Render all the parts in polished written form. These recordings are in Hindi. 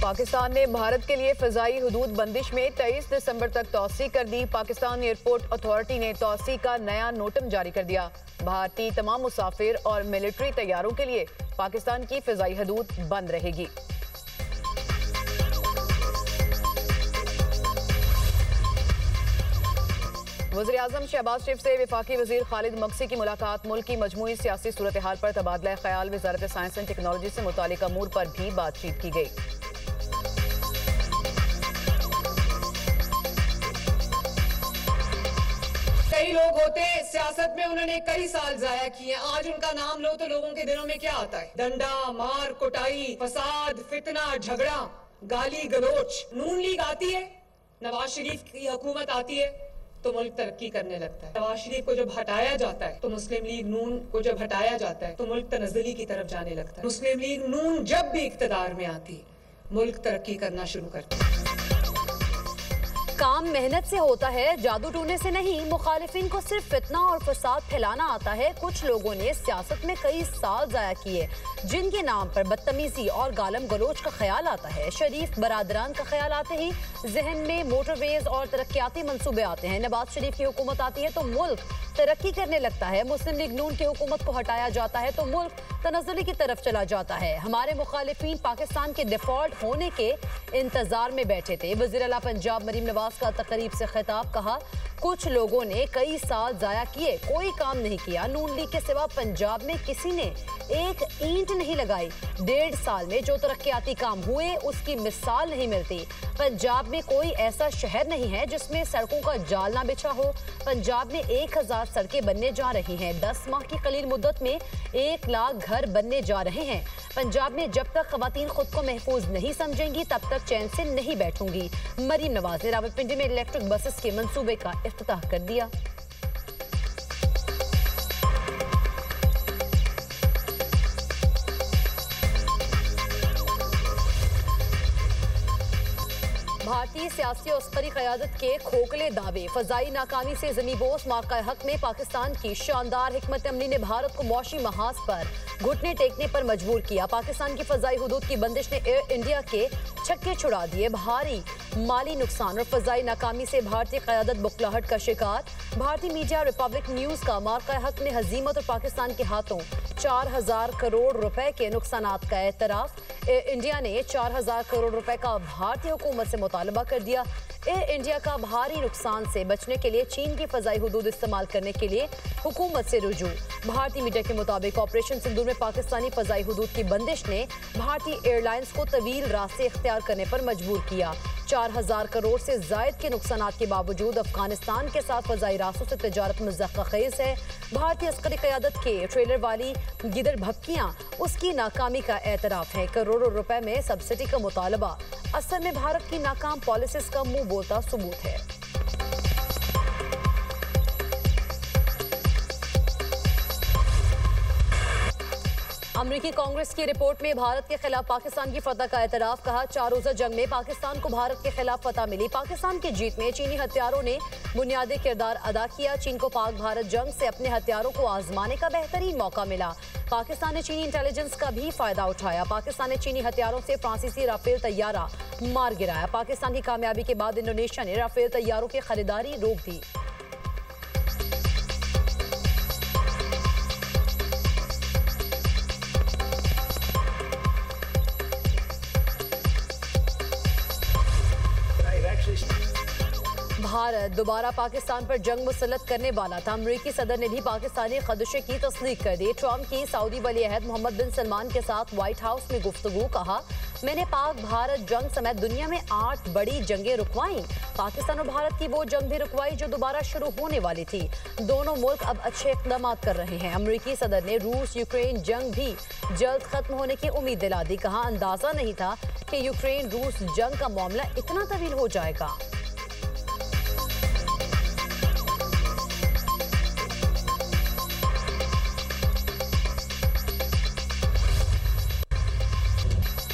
पाकिस्तान ने भारत के लिए फ़िज़ाई हुदूद बंदिश में 23 दिसंबर तक तौसी कर दी। पाकिस्तान एयरपोर्ट अथॉरिटी ने तौसी का नया नोटम जारी कर दिया। भारतीय तमाम मुसाफिर और मिलिट्री तैयारों के लिए पाकिस्तान की फ़िज़ाई हदूद बंद रहेगी। वज़ीर आज़म शहबाज शरीफ से वफाकी वज़ीर खालिद मक्सी की मुलाकात। मुल्क की मजमूई सियासी सूरत हाल पर तबादला ख्याल। वज़ारत साइंस एंड टेक्नोलॉजी से मुतालिक अमूर पर भी बातचीत की गई। कई लोग होते हैं सियासत में, उन्होंने कई साल जाया किए, आज उनका नाम लो तो लोगों के दिलों में क्या आता है? डंडा, मार, कुटाई, फसाद, फितना, झगड़ा, गाली गलोच। नून लीग आती है, नवाज शरीफ की हुकूमत आती है तो मुल्क तरक्की करने लगता है। नवाज शरीफ को जब हटाया जाता है तो मुस्लिम लीग नून को जब हटाया जाता है तो मुल्क तनज़्ज़ुली की तरफ जाने लगता है। मुस्लिम लीग नून जब भी इक़्तिदार में आती मुल्क तरक्की करना शुरू करता है। काम मेहनत से होता है, जादू टूने से नहीं। मुखालिफिन को सिर्फ फितना और फसाद फैलाना आता है। कुछ लोगों ने सियासत में कई साल जाया किए, जिनके नाम पर बदतमीजी और गालम गलोच का ख्याल आता है। शरीफ बरादरान का ख्याल आते ही जहन में मोटरवेज और तरक्याती मंसूबे आते हैं। नवाज शरीफ की हुकूमत आती है तो मुल्क तरक्की करने लगता है। मुस्लिम लीग नून की हुकूमत को हटाया जाता है तो मुल्क तनज़्ज़ुली की तरफ चला जाता है। हमारे मुखालिफिन पाकिस्तान के डिफॉल्ट होने के इंतजार में बैठे थे। वज़ीर आला पंजाब मरीम नवाज का तकरीब से खिताब। कहा, कुछ लोगों ने कई साल जाया किए, कोई काम नहीं किया। नून लीग के सिवा पंजाब में किसी ने एक ईंट नहीं लगाई। 1.5 साल में जो तरक्याती काम हुए उसकी मिसाल नहीं मिलती। पंजाब में कोई ऐसा शहर नहीं है जिसमें सड़कों का जाल ना बिछा हो। पंजाब में 1000 सड़कें बनने जा रही हैं। 10 माह की कलील मुद्दत में 1 लाख घर बनने जा रहे हैं। पंजाब में जब तक खवातीन खुद को महफूज नहीं समझेंगी तब तक चैन से नहीं बैठूंगी। मरीम नवाज ने रावलपिंडी में इलेक्ट्रिक बसेस के मंसूबे का इफ्तिताह कर दिया। भारतीय सियासी और अस्करी क़यादत के खोखले दावे। फ़ज़ाई नाकामी से ज़मीबोस मौक़ा हक में पाकिस्तान की शानदार हिकमत अमली ने भारत को मौशी महाज पर घुटने टेकने पर मजबूर किया। पाकिस्तान की फ़ज़ाई हुदूद की बंदिश ने एयर इंडिया के छक्के छुड़ा दिए। भारी माली नुकसान और फ़ज़ाई नाकामी से भारतीय क़यादत बुखलाहट का शिकार। भारतीय मीडिया रिपब्लिक न्यूज़ का मौक़ा हक ने हज़ीमत और पाकिस्तान के हाथों 4000 करोड़ रुपए के नुकसानात का एतराफ़। एयर इंडिया ने 4000 करोड़ रुपए का भारतीय हुकूमत से मुतालबा कर दिया। एयर इंडिया का भारी नुकसान से बचने के लिए चीन की फ़ज़ाई हुदूद इस्तेमाल करने के लिए हुकूमत से रुजू। भारतीय मीडिया के मुताबिक ऑपरेशन सिंदूर में पाकिस्तानी फ़ज़ाई हुदूद की बंदिश ने भारतीय एयरलाइंस को तवील रास्ते इख्तियार करने पर मजबूर किया। 4000 करोड़ से जायद के नुकसानात के बावजूद अफगानिस्तान के साथ फ़ज़ाई रास्तों से तिजारत मुज़क्क़ख़ेज़ है। भारतीय अस्करी क़यादत के ट्रेलर वाली गिदड़ भक्कियाँ उसकी नाकामी का एतराफ़ है। करोड़ों रुपए में सब्सिडी का मुतालबा असल में भारत की नाकाम पॉलिसीज़ का मुंह बोलता सबूत है। अमरीकी कांग्रेस की रिपोर्ट में भारत के खिलाफ पाकिस्तान की फतह का एतराफ़। कहा, 4 रोज़ा जंग में पाकिस्तान को भारत के खिलाफ फतह मिली। पाकिस्तान की जीत में चीनी हथियारों ने बुनियादी किरदार अदा किया। चीन को पाक भारत जंग से अपने हथियारों को आजमाने का बेहतरीन मौका मिला। पाकिस्तान ने चीनी इंटेलिजेंस का भी फायदा उठाया। पाकिस्तान ने चीनी हथियारों से फ्रांसीसी राफेल तैयारा मार गिराया। पाकिस्तान की कामयाबी के बाद इंडोनेशिया ने राफेल तैयारों की खरीदारी रोक दी। भारत दोबारा पाकिस्तान पर जंग मुसल्लत करने वाला था। अमरीकी सदर ने भी पाकिस्तानी खदशे की तस्दीक कर दी। ट्रंप की सऊदी वली-ए-अहद मोहम्मद बिन सलमान के साथ व्हाइट हाउस में गुफ्तगू। कहा, मैंने पाक भारत जंग समेत दुनिया में 8 बड़ी जंगें रुकवाई। पाकिस्तान और भारत की वो जंग भी रुकवाई जो दोबारा शुरू होने वाली थी। दोनों मुल्क अब अच्छे इक़दाम कर रहे हैं। अमरीकी सदर ने रूस यूक्रेन जंग भी जल्द खत्म होने की उम्मीद दिला दी। कहा, अंदाजा नहीं था कि यूक्रेन रूस जंग का मामला इतना तवील हो जाएगा।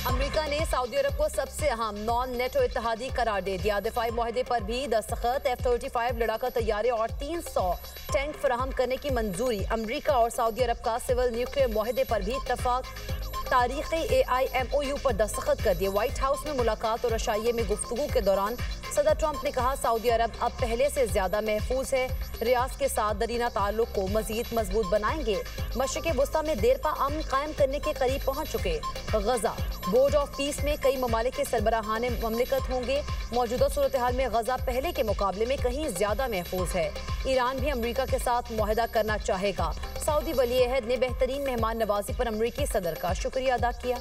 अमेरिका ने सऊदी अरब को सबसे अहम नॉन नेटो इत्तेहादी करार दे दिया। दिफाई मुआहदे पर भी दस्तखत। F-35 लड़ाका तैयारे और 300 टैंक फराहम करने की मंजूरी। अमेरिका और सऊदी अरब का सिविल न्यूक्लियर मुआहदे पर भी इत्तफाक। तारीखी AIMOU पर दस्तखत कर दिए। व्हाइट हाउस में मुलाकात और अशाइये में गुफ्तगू के दौरान सदर ट्रंप ने कहा सऊदी अरब अब पहले से ज्यादा महफूज है, रियाज के साथ दरीना ताल्लुक को मजीद मजबूत बनाएंगे। मशरिक़ वस्ता में देर पा अमन कायम करने के करीब पहुंच चुके। गजा बोर्ड ऑफ पीस में कई ममालिक के सरबराहान ममलिकत होंगे। मौजूदा सूरत हाल में गजा पहले के मुकाबले में कहीं ज्यादा महफूज है। ईरान भी अमरीका के साथ मुआहदा करना चाहेगा। सऊदी वली अहद ने बेहतरीन मेहमान नवाजी पर अमरीकी सदर का शुक्रिया अदा किया।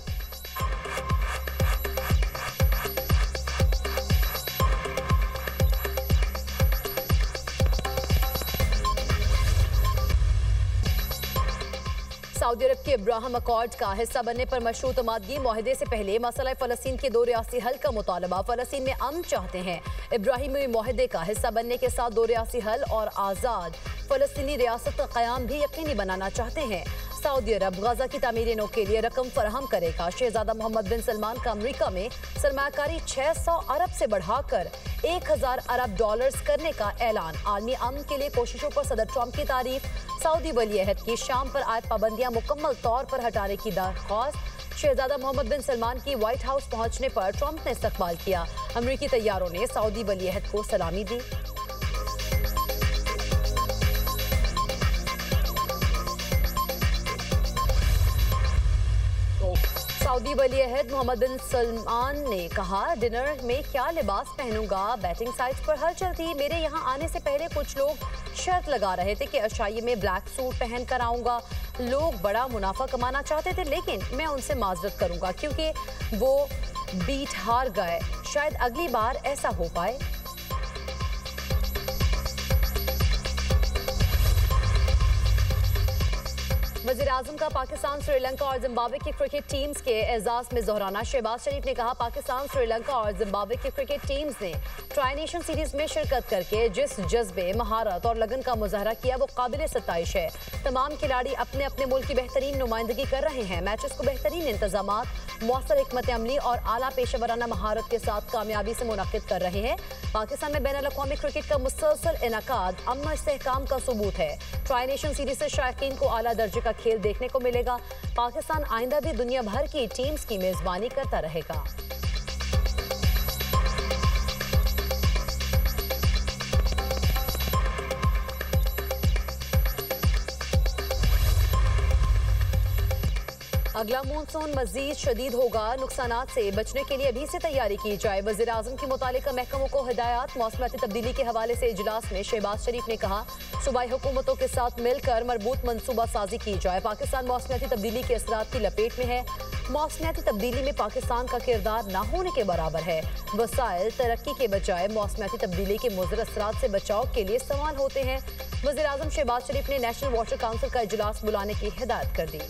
सऊदी अरब के इब्राहिम अकॉर्ड का हिस्सा बनने पर मशरूत मादगी मुआहदे से पहले मसला फ़लस्तीन के 2 रियासी हल का मुतालबा। फ़लस्तीन में अमन चाहते हैं। इब्राहिमी मुआहदे का हिस्सा बनने के साथ 2 रियासी हल और आज़ाद फ़लस्तीनी रियासत का क़याम भी यकीनी बनाना चाहते हैं। सऊदी अरब गजा की तामीर नौ के लिए रकम फराहम करेगा। शहजादा मोहम्मद बिन सलमान का अमरीका में सरमायाकारी 600 अरब से बढ़ाकर 1000 अरब डॉलर्स करने का ऐलान। आलमी अमन के लिए कोशिशों पर सदर ट्रंप की तारीफ। सऊदी वली अहद की शाम पर आयद पाबंदियां मुकम्मल तौर पर हटाने की दरख्वास्त। शहजादा मोहम्मद बिन सलमान की व्हाइट हाउस पहुंचने पर ट्रंप ने इस्तकबाल किया। अमरीकी तैयारों ने सऊदी वली अहद को सलामी दी। सऊदी वली अहद मोहम्मद बिन सलमान ने कहा डिनर में क्या लिबास पहनूंगा। बैटिंग साइट्स पर हलचल थी। मेरे यहाँ आने से पहले कुछ लोग शर्त लगा रहे थे कि अशाइये में ब्लैक सूट पहन कर आऊंगा। लोग बड़ा मुनाफा कमाना चाहते थे, लेकिन मैं उनसे माजरत करूंगा क्योंकि वो बीट हार गए। शायद अगली बार ऐसा हो पाए। वज़ीर-ए-आज़म का पाकिस्तान, श्रीलंका और जिम्बाब्वे की क्रिकेट टीम्स के एजाज में दोहराना। शहबाज शरीफ ने कहा पाकिस्तान, श्रीलंका और जिम्बाब्वे की क्रिकेट टीम्स ने ट्राई नेशन सीरीज में शिरकत करके जिस जज्बे, महारत और लगन का मुजाहरा किया वो काबिल सताइश है। तमाम खिलाड़ी अपने अपने मुल्क की बेहतरीन नुमाइंदगी कर रहे हैं। मैचेस को बेहतरीन इंतजामात, मौसर हिकमत अमली और आला पेशेवराना महारत के साथ कामयाबी से मुनक्किद कर रहे हैं। पाकिस्तान में बैनुल-अक़वामी क्रिकेट का मुसलसल इनकाद अमन और इस्तेहकाम का सबूत है। ट्राई नेशन सीरीज से शायकीन को आला दर्जे का खेल देखने को मिलेगा। पाकिस्तान आइंदा भी दुनिया भर की टीम्स की मेजबानी करता रहेगा। अगला मानसून मजीद शदीद होगा। नुकसानात से बचने के लिए अभी से तैयारी की जाए। वज़ीर-ए-आज़म की मुतालिका महकमों को हिदायत। मौसमियाती तब्दीली के हवाले से इजलास में शहबाज शरीफ ने कहा सूबाई हुकूमतों के साथ मिलकर मरबूत मनसूबा साजी की जाए। पाकिस्तान मौसमियाती तब्दीली के असरात की लपेट में है। मौसमियाती तब्दीली में पाकिस्तान का किरदार न होने के बराबर है। वसाइल तरक्की के बजाय मौसमियाती तब्दीली के मुज़र असरात से बचाव के लिए इस्तेमाल होते हैं। वज़ीर-ए-आज़म शहबाज शरीफ ने नेशनल वाटर काउंसिल का इजलास बुलाने की हिदायत कर दी।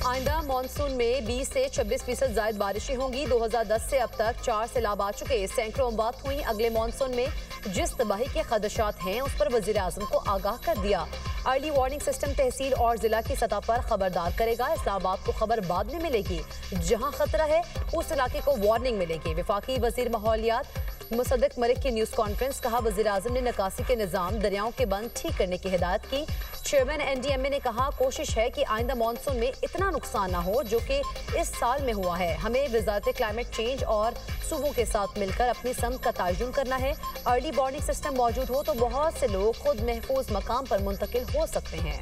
आइंदा मानसून में 20 से 26% जायद बारिशें होंगी। 2010 से अब तक 4 सैलाब आ चुके। सैकड़ों अमवात हुई। अगले मानसून में जिस तबाही के खदशात हैं उस पर वज़ीर-ए-आज़म को आगाह कर दिया। अर्ली वार्निंग सिस्टम तहसील और जिला की सतह पर खबरदार करेगा। इस्लामाबाद को खबर बाद में मिलेगी। जहां खतरा है उस इलाके को वार्निंग मिलेगी। वफाकी वजीर माहौलियात मुसद्दिक मलिक की न्यूज़ कॉन्फ्रेंस। कहा वज़ीर-ए-आज़म ने निकासी के निज़ाम, दरियाओं के बंद ठीक करने की हिदायत की। चेयरमैन NDMA ने कहा कोशिश है कि आइंदा मानसून में इतना नुकसान ना हो जो कि इस साल में हुआ है। हमें वज़ारत क्लाइमेट चेंज और सूबों के साथ मिलकर अपनी समत का तयन करना है। अर्ली वार्निंग सिस्टम मौजूद हो तो बहुत से लोग खुद महफूज मकाम पर मुंतकिल हो सकते हैं।